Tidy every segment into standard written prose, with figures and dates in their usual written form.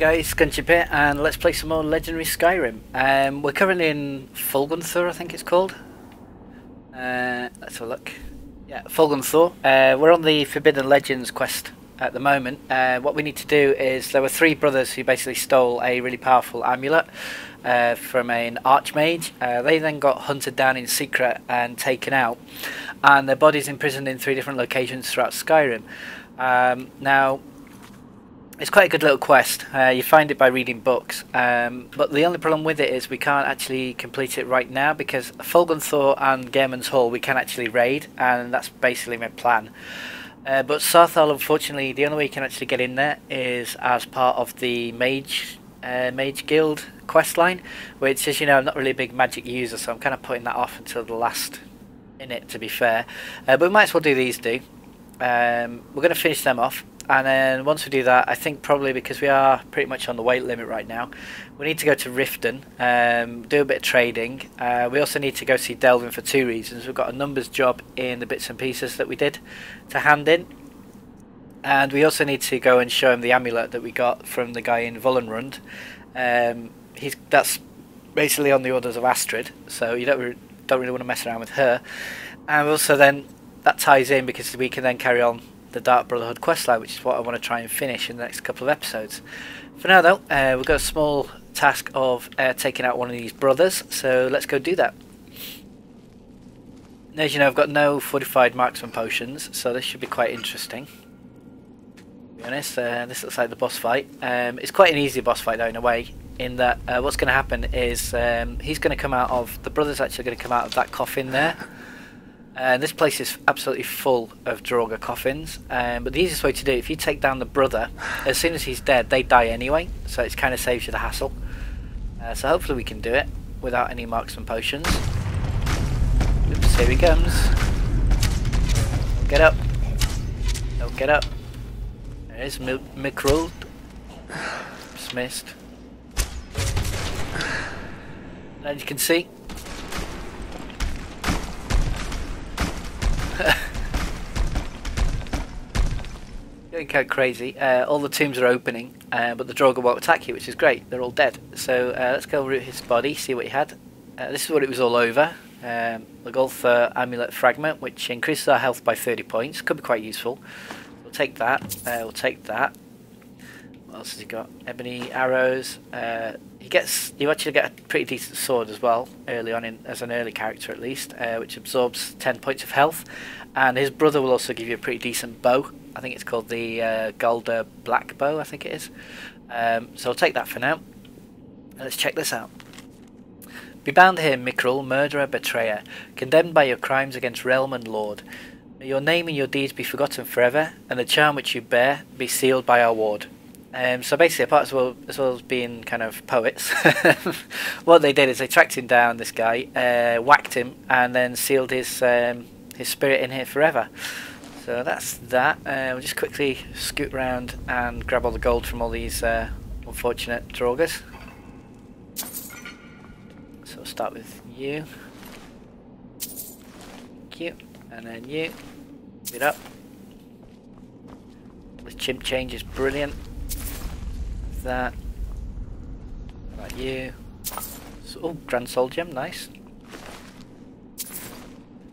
guys, Gunship here, and let's play some more legendary Skyrim. We're currently in Folgunthur, I think it's called. Let's have a look. Yeah, Folgunthur. We're on the Forbidden Legends quest at the moment. What we need to do is, there were three brothers who basically stole a really powerful amulet from an archmage. They then got hunted down in secret and taken out, and their bodies imprisoned in 3 different locations throughout Skyrim. Now, it's quite a good little quest. You find it by reading books, but the only problem with it is we can't actually complete it right now, because Folgunthur and Gehrman's Hall we can actually raid, and that's basically my plan. But Saltpile, unfortunately, the only way you can actually get in there is as part of the Mage Guild quest line, which, as you know, I'm not really a big magic user, so I'm kind of putting that off until the last minute, to be fair. But we might as well do these two. We're going to finish them off. And then once we do that, I think probably because we are pretty much on the weight limit right now, we need to go to Riften, do a bit of trading. We also need to go see Delvin for 2 reasons. We've got a numbers job in the bits and pieces that we did to hand in. And we also need to go and show him the amulet that we got from the guy in Vollenrund. That's basically on the orders of Astrid, so you don't really want to mess around with her. And also then, that ties in because we can then carry on the Dark Brotherhood questline, which is what I want to try and finish in the next couple of episodes. For now though, we've got a small task of taking out one of these brothers, so let's go do that. As you know, I've got no fortified marksman potions, so this should be quite interesting. To be honest, this looks like the boss fight. It's quite an easy boss fight though, in a way, in that what's going to happen is he's going to come out of, the brother's actually going to come out of that coffin there. This place is absolutely full of Draugr coffins, but the easiest way to do it, if you take down the brother, as soon as he's dead, they die anyway, so it kind of saves you the hassle. So hopefully we can do it without any marksman potions. Oops, here he comes. Don't get up. Don't get up. There's Mikrul. Just missed. And as you can see, getting kind of crazy. All the tombs are opening, but the Draugr won't attack you, which is great. They're all dead. So let's go root his body, see what he had. This is what it was all over. The Gauldur Amulet Fragment, which increases our health by 30 points. Could be quite useful. We'll take that. We'll take that. What else has he got? Ebony arrows. You actually get a pretty decent sword as well early on, as an early character at least, which absorbs 10 points of health. And his brother will also give you a pretty decent bow. I think it's called the Gauldur Black Bow, I think it is. So I'll take that for now. Let's check this out. Be bound here, Mikrul, murderer, betrayer, condemned by your crimes against realm and lord. May your name and your deeds be forgotten forever, and the charm which you bear be sealed by our ward. So basically, apart as well as being kind of poets, what they did is they tracked him down, this guy, whacked him, and then sealed his spirit in here forever. So that's that. We'll just quickly scoot around and grab all the gold from all these unfortunate Draugrs. So we'll start with you. Thank you. And then you. Get up. The chimp change is brilliant. That. About you. So, oh, Grand Soul Gem, nice.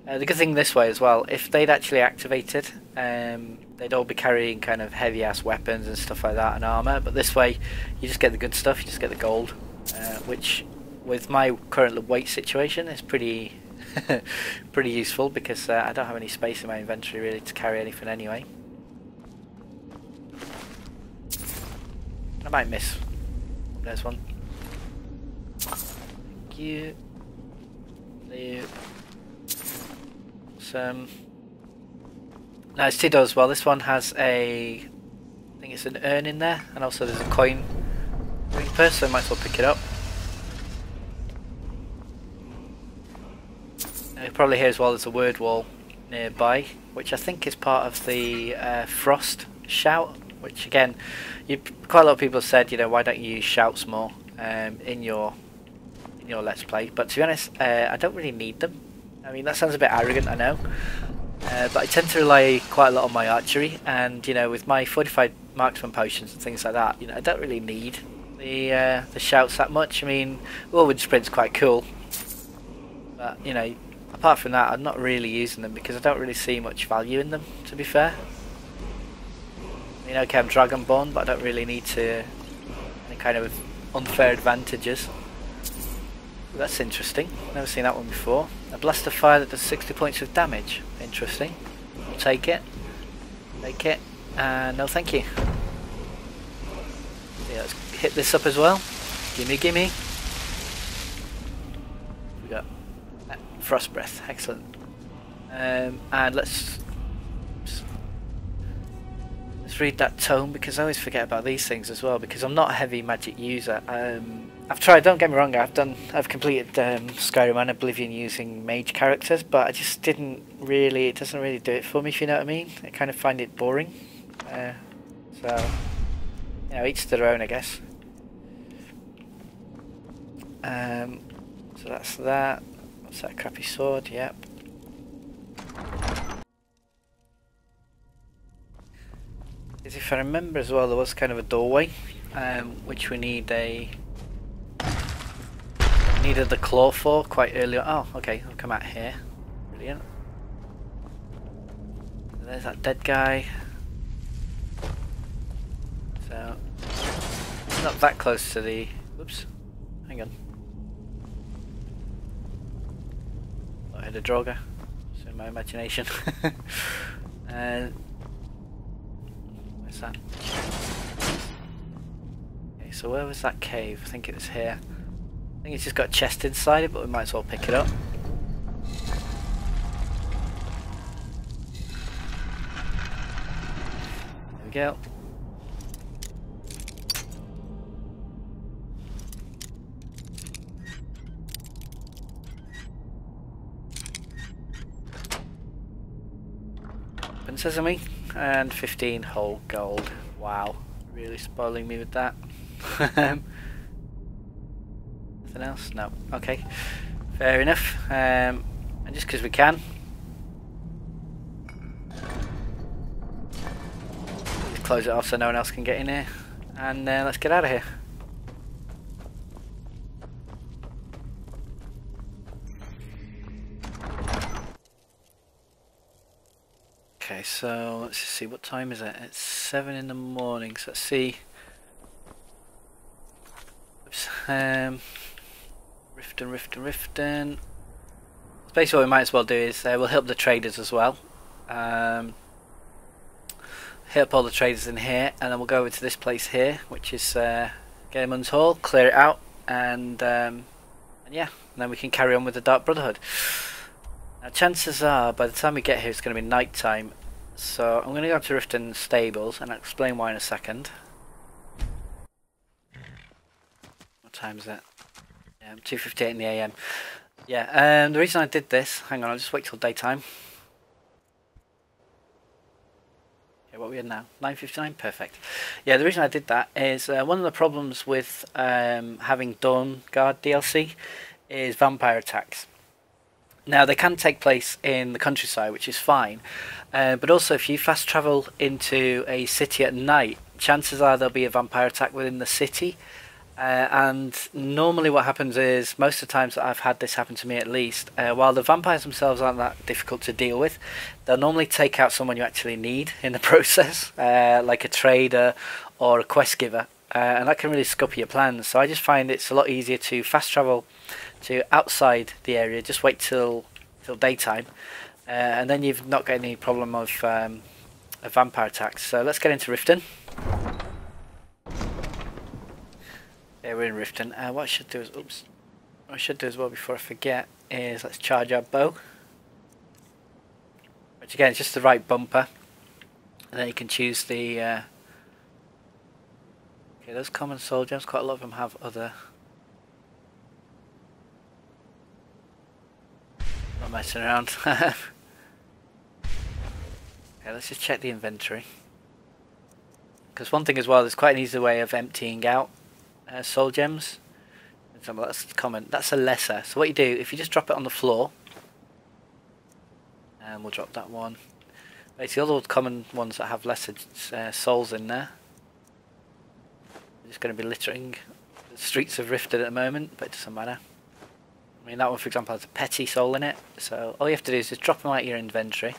The good thing this way as well, if they'd actually activated, they'd all be carrying kind of heavy ass weapons and stuff like that and armour, but this way you just get the good stuff, you just get the gold, which with my current weight situation is pretty pretty useful, because I don't have any space in my inventory really to carry anything anyway. I might miss. There's one. Thank you. You. Now it's $2 as well. This one has I think it's an urn in there, and also there's a coin purse, so I might as well pick it up. You probably hear as well there's a word wall nearby, which I think is part of the Frost shout, which again, quite a lot of people have said, you know, why don't you use shouts more in your Let's Play, but to be honest, I don't really need them. I mean, that sounds a bit arrogant, I know, but I tend to rely quite a lot on my archery, and you know, with my fortified marksman potions and things like that, you know, I don't really need the shouts that much. I mean, whirlwind sprint's quite cool, but you know, apart from that, I'm not really using them because I don't really see much value in them, to be fair. I mean, okay, I'm Dragonborn, but I don't really need to any kind of unfair advantages. That's interesting. Never seen that one before. A blast of fire that does 60 points of damage. Interesting. I'll take it. Take it. No, thank you. Yeah, let's hit this up as well. Gimme, gimme. We got frost breath. Excellent. And let's read that tome because I always forget about these things as well because I'm not a heavy magic user. I've tried, don't get me wrong, I've completed Skyrim and Oblivion using mage characters, but I just it doesn't really do it for me, if you know what I mean. I kind of find it boring. So, you know, each to their own, I guess. So that's that. What's that crappy sword? Yep. Because if I remember as well, there was kind of a doorway, which we needed the claw for quite early on. Oh, okay, I'll come out here. Brilliant. There's that dead guy. So, not that close to the... Whoops. Hang on. I had a Droga. It's in my imagination. Where's that? Okay, so where was that cave? I think it was here. I think it's just got a chest inside it, but we might as well pick it up. There we go. Open sesame. And 15 whole gold. Wow. Really spoiling me with that. Nothing else? No. Okay. Fair enough. And just because we can. Just close it off so no one else can get in here. And let's get out of here. Okay, so let's see, what time is it? It's 7 in the morning, so let's see. Oops. Riften. So basically what we might as well do is we'll help the traders as well. Hit up all the traders in here, and then we'll go over to this place here, which is Gaemun's Hall, clear it out, and yeah, and then we can carry on with the Dark Brotherhood. Now chances are, by the time we get here, it's going to be night time. So I'm going to go to Riften Stables, and I'll explain why in a second. What time is it? Yeah, 2:58 in the AM. Yeah, the reason I did this, hang on, I'll just wait till daytime. Okay, what are we in now? 9:59? Perfect. Yeah, the reason I did that is one of the problems with having Dawn Guard DLC is vampire attacks. Now they can take place in the countryside, which is fine, but also if you fast travel into a city at night, chances are there'll be a vampire attack within the city, and normally what happens is, most of the times that I've had this happen to me at least, while the vampires themselves aren't that difficult to deal with, they'll normally take out someone you actually need in the process, like a trader or a quest giver, and that can really scupper your plans. So I just find it's a lot easier to fast travel to outside the area, just wait till daytime, and then you've not got any problem of vampire attacks. So let's get into Riften. Yeah, we're in Riften. What I should do is, oops, what I should do as well before I forget is let's charge our bow, which again is just the right bumper, and then you can choose the okay, those common soul gems, quite a lot of them have other. Not messing around. Okay, let's just check the inventory. Because one thing as well, there's quite an easy way of emptying out soul gems. For example, that's common. That's a lesser. So what you do, if you just drop it on the floor, and we'll drop that one. Basically, all those common ones that have lesser souls in there. just going to be littering the streets of Riften at the moment, but it doesn't matter. I mean, that one, for example, has a petty soul in it, so all you have to do is just drop them out of your inventory.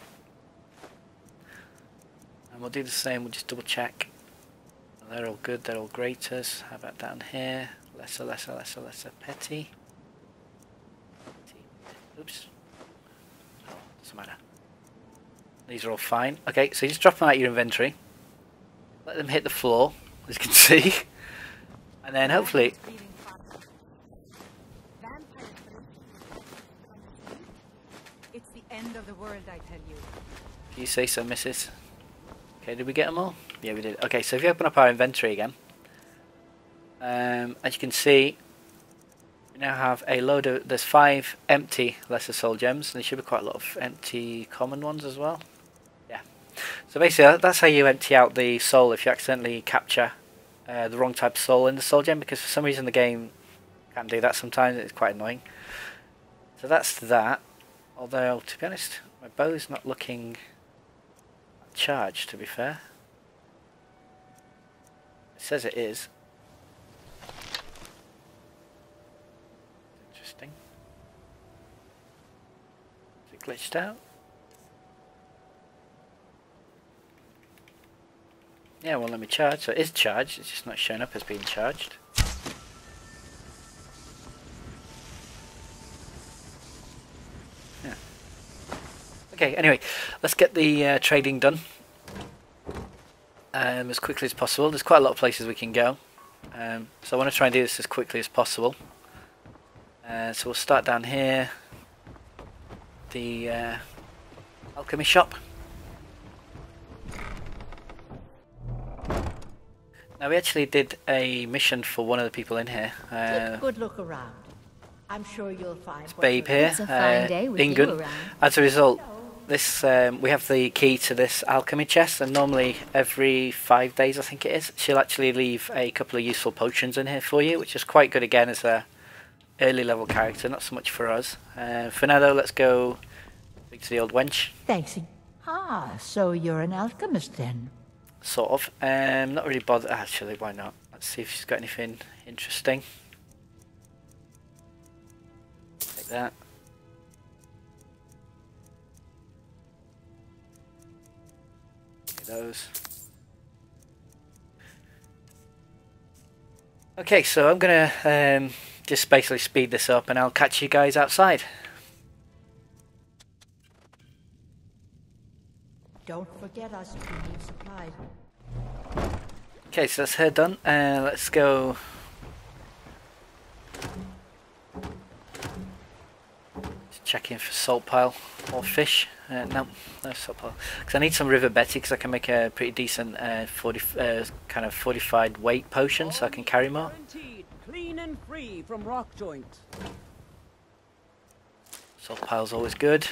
And we'll do the same, we'll just double check. They're all good, they're all graters. How about down here? Lesser, lesser, lesser, lesser, petty. Oops. Oh, doesn't matter. These are all fine. Okay, so you just drop them out of your inventory. Let them hit the floor, as you can see. And then hopefully... It's the end of the world, I tell you. You say so, missus. Okay, did we get them all? Yeah, we did. Okay, so if you open up our inventory again, as you can see, we now have a load of... There's 5 empty lesser soul gems, and there should be quite a lot of empty common ones as well. Yeah. So basically, that's how you empty out the soul if you accidentally capture the wrong type of soul in the soul gem, because for some reason the game can't do that sometimes. It's quite annoying. So that's that. Although, to be honest, my bow's not looking charged, to be fair. It says it is. Interesting. Is it glitched out? Yeah, well, let me charge. So it is charged, it's just not showing up as being charged. Yeah. Okay, anyway, let's get the trading done as quickly as possible. There's quite a lot of places we can go, so I want to try and do this as quickly as possible. So we'll start down here, the alchemy shop. Now we actually did a mission for one of the people in here. Take a good look around. I'm sure you'll find it's Babe here, it's a fine day with you around. As a result, this we have the key to this alchemy chest, and normally every 5 days, I think it is, she'll actually leave a couple of useful potions in here for you, which is quite good again as a early level character, not so much for us. For now though, let's go speak to the old wench. Thanks. Ah, so you're an alchemist then? Sort of. Not really bothered. Actually, why not? Let's see if she's got anything interesting. Take that. Take those. Okay, so I'm gonna just basically speed this up, and I'll catch you guys outside. Don't forget us if you need supplies. Okay, so that's her done. Let's go. Just check in for Saltpile or fish. No Saltpile. Because I need some river betty, because I can make a pretty decent kind of fortified weight potion, so I can carry more. Clean and free from rock joint. Saltpile's always good.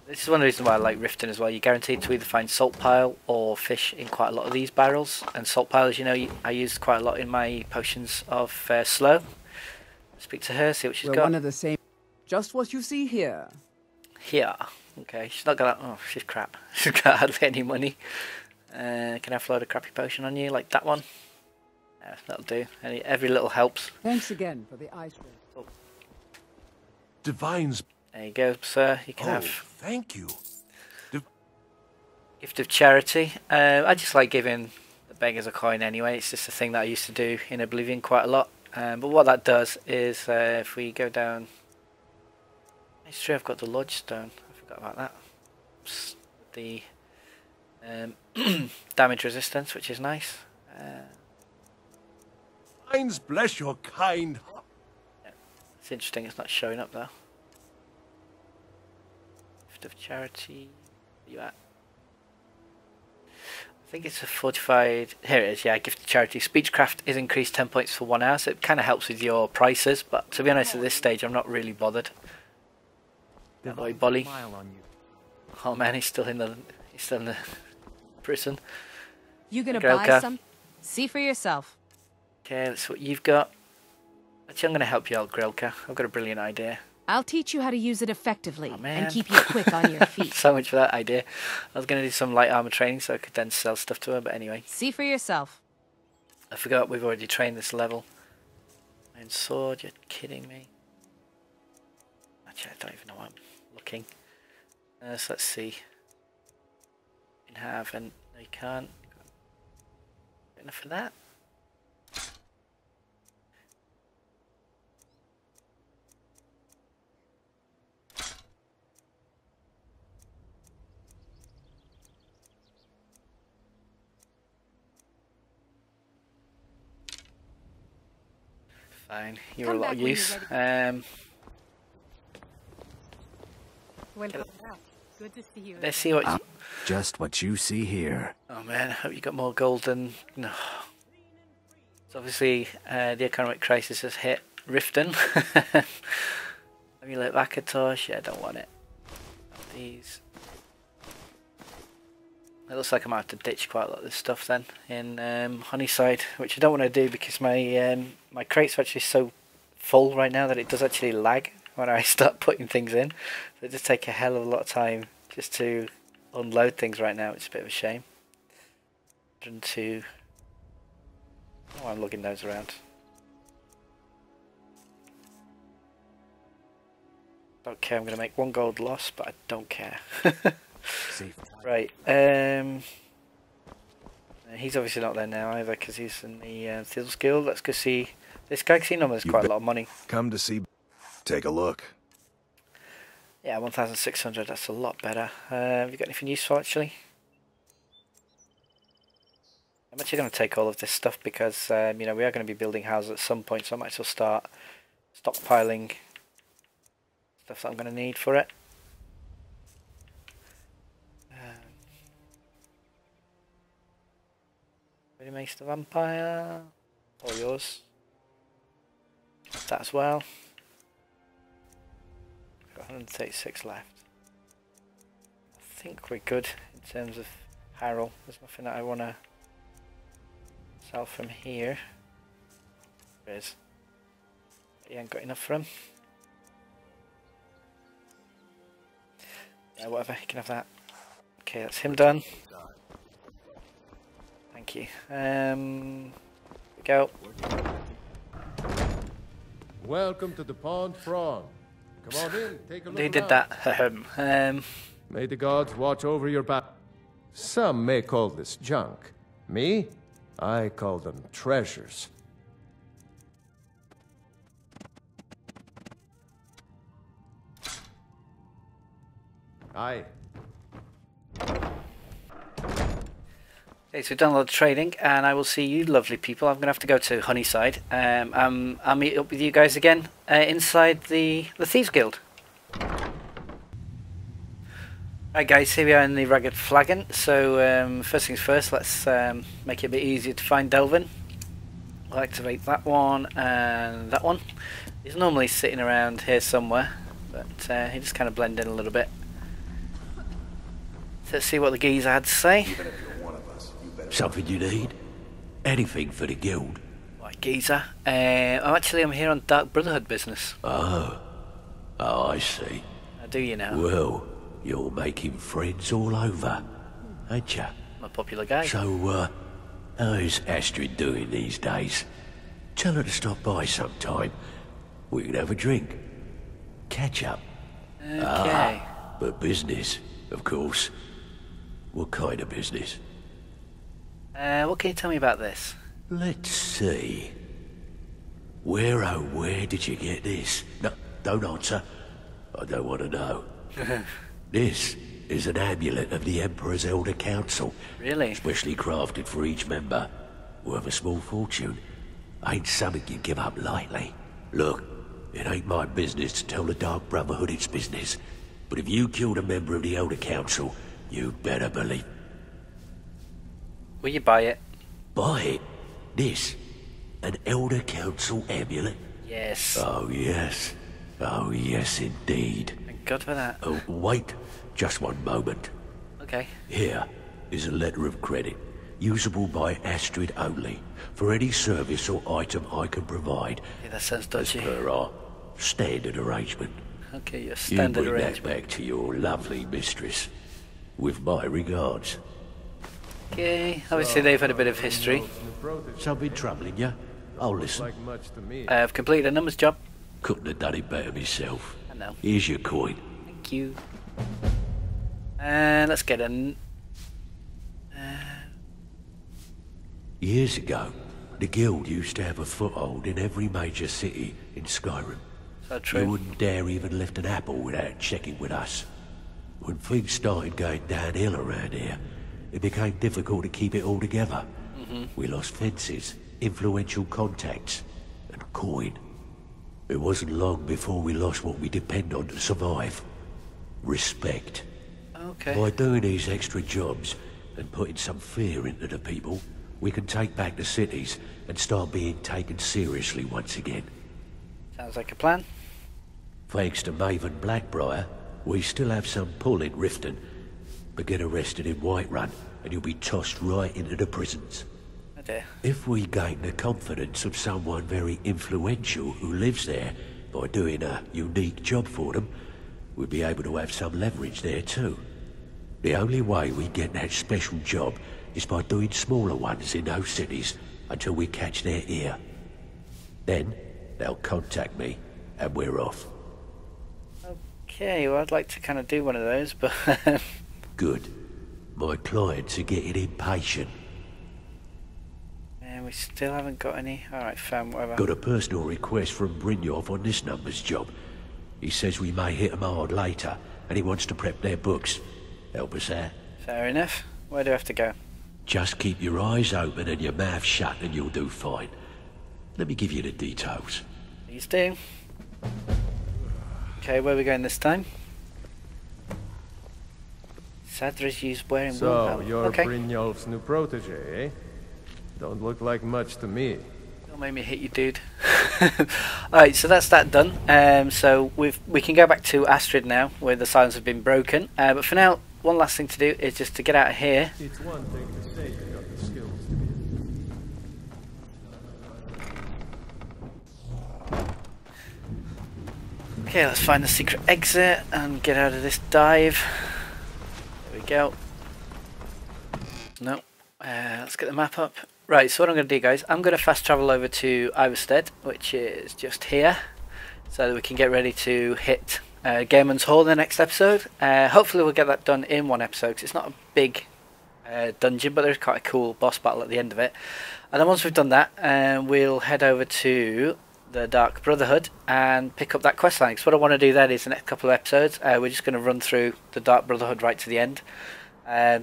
This is one of the reasons why I like Riften as well. You're guaranteed to either find Saltpile or fish in quite a lot of these barrels. And Saltpile, as you know, I use quite a lot in my potions of slow. Speak to her, see what she's got. One of the same. Just what you see here. Here. Okay, she's not got... Oh, she's crap. She's got hardly any money. Can I float a crappy potion on you, like that one? Yeah, that'll do. Every little helps. Thanks again for the ice cream. Oh. Divines. There you go, sir. You can have... Thank you. Gift of charity. I just like giving the beggars a coin anyway. It's just a thing that I used to do in Oblivion quite a lot. But what that does is, if we go down... It's true, I've got the Lodge Stone. I forgot about that. The damage resistance, which is nice. Divines bless your kind. Yeah, it's interesting, it's not showing up though. Gift of charity. Where you at? I think it's a fortified... Here it is, yeah, gift of charity. Speechcraft is increased 10 points for 1 hour, so it kind of helps with your prices, but to be honest, at this stage, I'm not really bothered. Boy, Bolly. Oh man, he's still in the prison. You gonna buy some? See for yourself. Okay, that's what you've got. Actually, I'm gonna help you out, Grelka. I've got a brilliant idea. I'll teach you how to use it effectively and keep you quick on your feet. So much for that idea. I was gonna do some light armor training so I could then sell stuff to her, but anyway. See for yourself. I forgot we've already trained this level. Iron sword, you're kidding me. Actually, I don't even know why I'm looking. So let's see. You can have, and no, you can't. Good enough for that. Fine, you're a lot of use. Welcome back. Good to see you. Let's see what. Just what you see here. Oh man, I hope you got more gold than. No. So obviously, the economic crisis has hit Riften. Amulet Vakatosh. Yeah, I don't want it. Not these. It looks like I might have to ditch quite a lot of this stuff then in Honeyside, which I don't want to do because my my crates are actually so full right now that it does actually lag when I start putting things in. So it does take a hell of a lot of time just to unload things right now. It's a bit of a shame. 102. Oh, I'm lugging those around. Don't care. I'm going to make 1 gold loss, but I don't care. Right. He's obviously not there now either because he's in the Thieves Guild. Let's go see this guy. Cause he normally has quite a lot of money. Come to see. Take a look. Yeah, 1,600. That's a lot better. Have you got anything useful actually? I'm actually going to take all of this stuff because you know, we are going to be building houses at some point, so I might as well start stockpiling stuff that I'm going to need for it. Ready, Maester Vampire. All yours. Have that as well. Got 136 left. I think we're good in terms of Harrow. There's nothing that I want to sell from here. There is. But you ain't got enough for him. Yeah, whatever, you can have that. Okay, that's him done. Thank you. Go. Welcome to the Pond Frog. Come on in, take a look. They did that. May the gods watch over your back. Some may call this junk. Me? I call them treasures. Aye. Okay, so we've done a lot of trading, and I will see you lovely people. I'm going to have to go to Honeyside. I'll meet up with you guys again inside the Thieves Guild. Right guys, here we are in the Ragged Flagon. So first things first, let's make it a bit easier to find Delvin. I'll activate that one and that one. He's normally sitting around here somewhere, but he just kind of blend in a little bit. So let's see what the geezer had to say. Something you need? Anything for the guild? Right, geezer. I'm here on Dark Brotherhood business. Oh, I see. Do you know? Well, you're making friends all over, ain't ya? I'm a popular guy. So, how's Astrid doing these days? Tell her to stop by sometime. We can have a drink. Catch up. Okay. But business, of course. What kind of business? What can you tell me about this? Let's see. Where did you get this? No, don't answer. I don't want to know. This is an amulet of the Emperor's Elder Council. Really? Specially crafted for each member. Worth a small fortune. Ain't something you give up lightly. Look, it ain't my business to tell the Dark Brotherhood its business. But if you killed a member of the Elder Council, you'd better believe. Will you buy it? Buy it? This? An Elder Council amulet? Yes. Oh, yes. Oh, yes, indeed. Thank God for that. Oh, wait. Just one moment. Okay. Here is a letter of credit. Usable by Astrid only. For any service or item I can provide. Yeah, that sounds As dodgy. per our standard arrangement. Okay, your standard you bring arrangement. that back to your lovely mistress. With my regards. Okay, obviously they've had a bit of history. Something troubling you? I'll listen. Like much to me. I've completed a numbers job. Couldn't have done it better myself. I know. Here's your coin. Thank you. And let's get a... Years ago, the guild used to have a foothold in every major city in Skyrim. Is that You true? wouldn't dare even lift an apple without checking with us. When things started going downhill around here, it became difficult to keep it all together. We lost fences, influential contacts, and coin. It wasn't long before we lost what we depend on to survive. Respect. Okay. By doing these extra jobs and putting some fear into the people, we can take back the cities and start being taken seriously once again. Sounds like a plan. Thanks to Maven Blackbriar, we still have some pull in Riften. But get arrested in Whiterun and you'll be tossed right into the prisons. Oh dear. If we gain the confidence of someone very influential who lives there by doing a unique job for them, we'll be able to have some leverage there too. The only way we get that special job is by doing smaller ones in those cities until we catch their ear. Then they'll contact me and we're off. Okay, well I'd like to kind of do one of those, but... Good. My clients are getting impatient. and we still haven't got any... Alright, fam, whatever. Got a personal request from Brynjolf on this numbers job. He says we may hit 'em hard later, and he wants to prep their books. Help us out. Fair enough. Where do I have to go? Just keep your eyes open and your mouth shut and you'll do fine. Let me give you the details. Please do. Okay, where are we going this time? Sadra's used wearing So, willpower. you're Okay. Brynjolf's new protege, eh? Don't look like much to me. Don't make me hit you, dude. Alright, so that's that done. So we can go back to Astrid now, where the silence have been broken. But for now, one last thing to do is just to get out of here. It's one thing to say you got the skills to be. Okay, let's find the secret exit and get out of this dive. There we go. No. Let's get the map up. Right, so what I'm going to do, guys, I'm going to fast travel over to Iverstead, which is just here, so that we can get ready to hit Gaemond's Hall in the next episode. Hopefully we'll get that done in one episode, because it's not a big dungeon, but there's quite a cool boss battle at the end of it. And then once we've done that, we'll head over to the Dark Brotherhood and pick up that questline. Because what I want to do then is the next couple of episodes, we're just going to run through the Dark Brotherhood right to the end,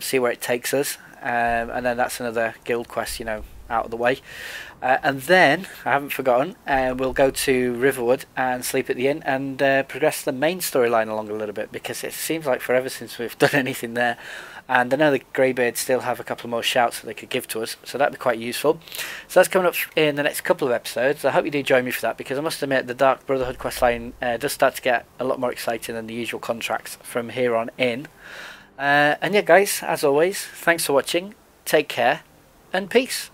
see where it takes us. And then that's another guild quest, you know, out of the way. And then, I haven't forgotten, we'll go to Riverwood and sleep at the inn and progress the main storyline along a little bit, because it seems like forever since we've done anything there. And I know the Greybeards still have a couple more shouts that they could give to us, so that'd be quite useful. So that's coming up in the next couple of episodes. I hope you do join me for that, because I must admit the Dark Brotherhood questline does start to get a lot more exciting than the usual contracts from here on in. And yeah, guys, as always, thanks for watching, take care, and peace.